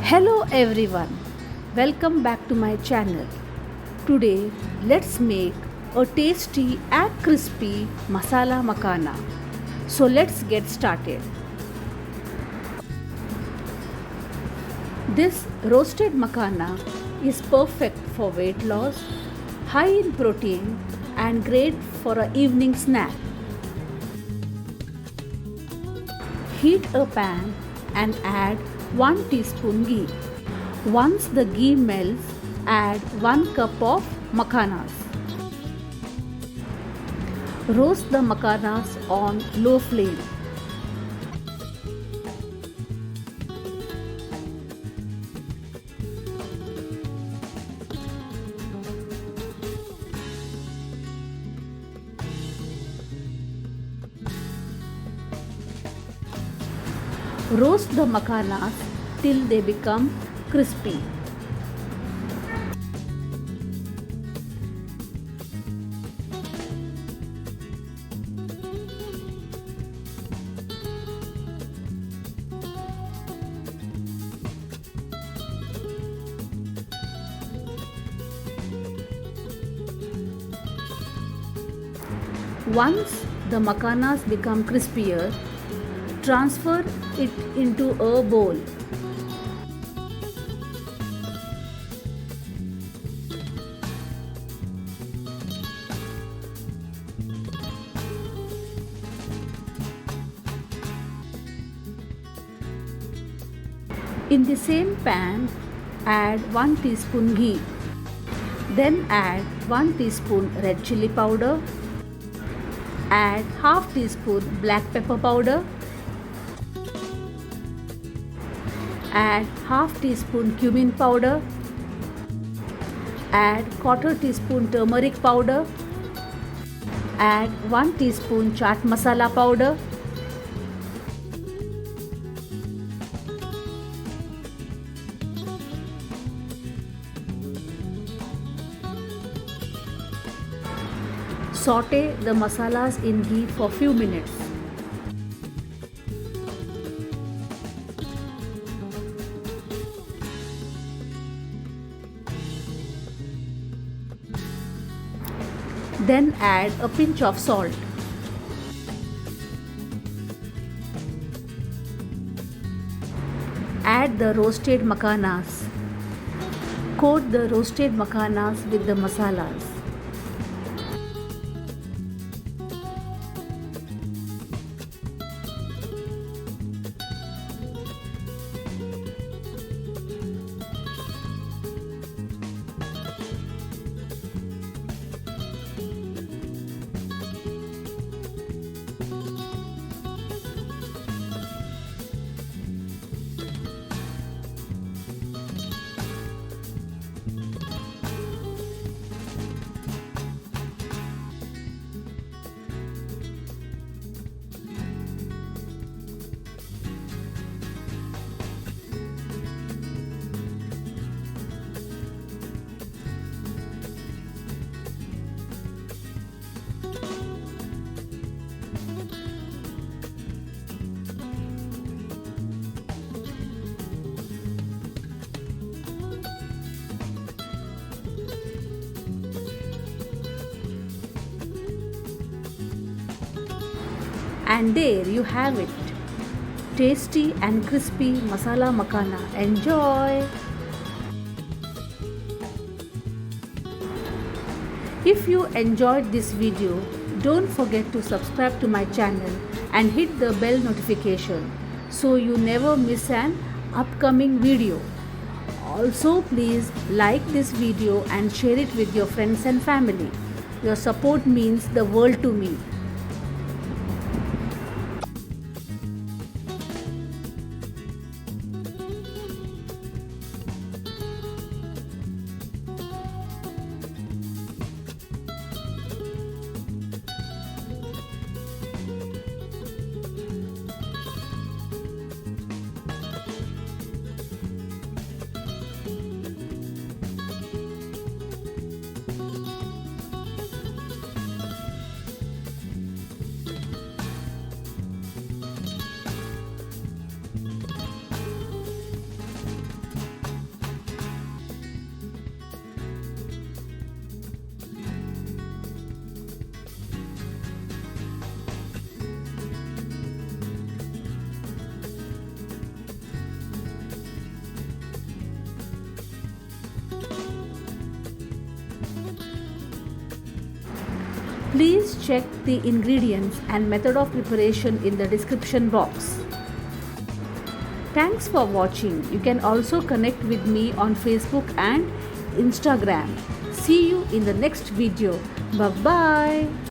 Hello everyone, welcome back to my channel. Today let's make a tasty and crispy masala makhana. So let's get started. This roasted makhana is perfect for weight loss, high in protein and great for an evening snack. Heat a pan and add 1 teaspoon ghee. Once the ghee melts, add 1 cup of makhanas. Roast the makhanas on low flame. Roast the makhanas till they become crispy. Once the makhanas become crispier, transfer it into a bowl. In the same pan, add 1 teaspoon ghee. Then add 1 teaspoon red chilli powder. Add half teaspoon black pepper powder. Add half teaspoon cumin powder. Add quarter teaspoon turmeric powder. Add 1 teaspoon chaat masala powder. Saute the masalas in ghee for few minutes. Then add a pinch of salt. Add the roasted makhanas. Coat the roasted makhanas with the masalas. And there you have it, tasty and crispy masala makhana. Enjoy! If you enjoyed this video, don't forget to subscribe to my channel and hit the bell notification so you never miss an upcoming video. Also, please like this video and share it with your friends and family. Your support means the world to me. Please check the ingredients and method of preparation in the description box. Thanks for watching. You can also connect with me on Facebook and Instagram. See you in the next video. Bye bye.